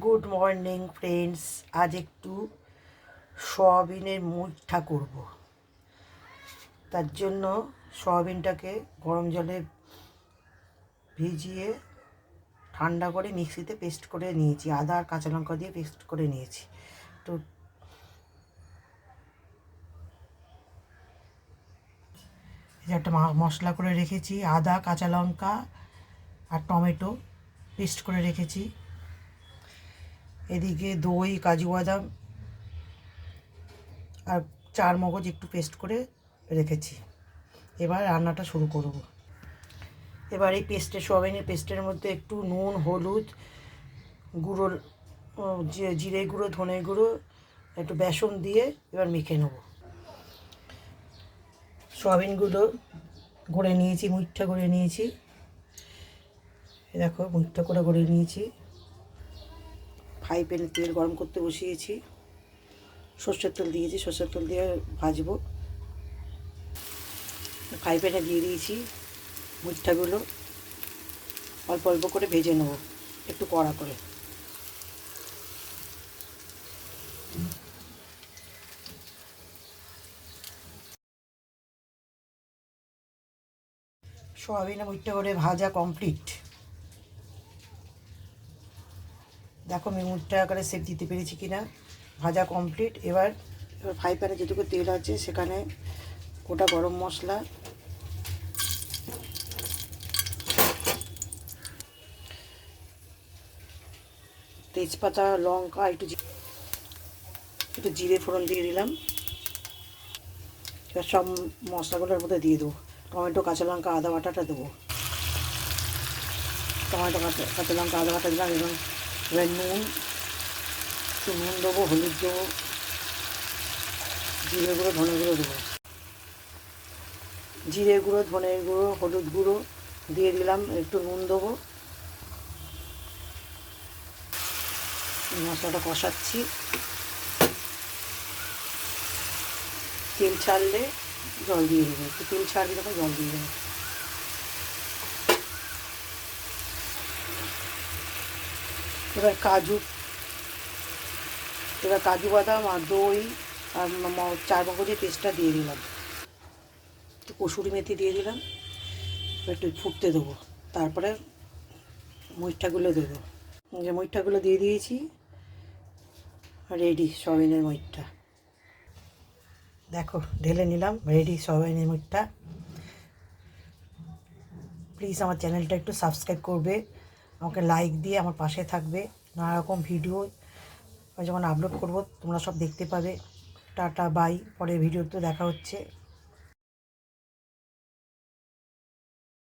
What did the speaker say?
Good morning friends. আজ একটু সয়াবিনের মুইঠা করব। তার জন্য সয়াবিনটাকে গরম জলে ভিজিয়ে ঠান্ডা করে মিক্সিতে পেস্ট করে নিয়েছি, আদা আর কাঁচা লঙ্কা দিয়ে পেস্ট করে নিয়েছি। তো একটা মশলা করে রেখেছি, আদা কাঁচা লঙ্কা আর টমেটো পেস্ট করে রেখেছি। এদিকে দই, কাজু বাদাম আর চার মগজ একটু পেস্ট করে রেখেছি। এবার রান্নাটা শুরু করব। এবার এই সয়াবিনের পেস্টের মধ্যে একটু নুন, হলুদ গুঁড়ো, জিরে গুঁড়ো, ধনে গুঁড়ো, একটু বেসন দিয়ে এবার মেখে নেব। সয়াবিনগুলো গড়ে নিয়েছি, মুইঠা করে নিয়েছি। দেখো মুইঠা করে গড়ে নিয়েছি। ফ্রাই প্যানে তেল গরম করতে বসিয়েছি, সর্ষের তেল দিয়েছি, সর্ষের তেল দিয়ে ভাজবো। ফ্রাই প্যানে দিয়ে দিয়েছি মুইঠাগুলো, অল্প অল্প করে ভেজে নেব, একটু কড়া করে। সয়াবিনে মুইঠা করে ভাজা কমপ্লিট। দেখো আমি মুইঠা আকারে শেপ দিতে পেরেছি কিনা। ভাজা কমপ্লিট। এবার ফ্রাই প্যানে যেটুকু তেল আছে সেখানে গোটা গরম মশলা, তেজপাতা, লঙ্কা, একটু জিরে ফোড়ন দিয়ে দিলাম। এবার সব মশলাগুলোর মধ্যে দিয়ে দেবো। টমেটো, কাঁচা লঙ্কা, আদা বাটাটা দেবো। টমেটো, কাঁচা লঙ্কা, আদা বাটা দিলাম। এবং এবার একটু নুন দেবো, হলুদ দেবো, জিরে গুঁড়ো, ধনে গুঁড়ো দেবো। জিরে গুঁড়ো, ধনে গুঁড়ো, হলুদ গুঁড়ো দিয়ে দিলাম। একটু নুন দেবো। মশলাটা কষাচ্ছি। তেল ছাড়লে জল দিয়ে দেবো, একটু তেল ছাড়লে তখন জল দিয়ে দেবো। এবার কাজু বাদাম আর দই আর চার মগজের পেস্টটা দিয়ে দিলাম। একটু কসুরি মেথি দিয়ে দিলাম। একটু ফুটতে দেবো, তারপরে মুইঠাগুলো দেবো। যে মুইঠাগুলো দিয়ে দিয়েছি, রেডি সয়াবিনের মুইঠা। দেখো ঢেলে নিলাম, রেডি সয়াবিনের মুইঠা। প্লিজ আমার চ্যানেলটা একটু সাবস্ক্রাইব করবে, আমাকে লাইক দিয়ে আমার পাশে থাকবে। নানা রকম ভিডিও যখন আপলোড করব তোমরা সব দেখতে পাবে। টাটা বাই, পরের ভিডিওতে দেখা হচ্ছে।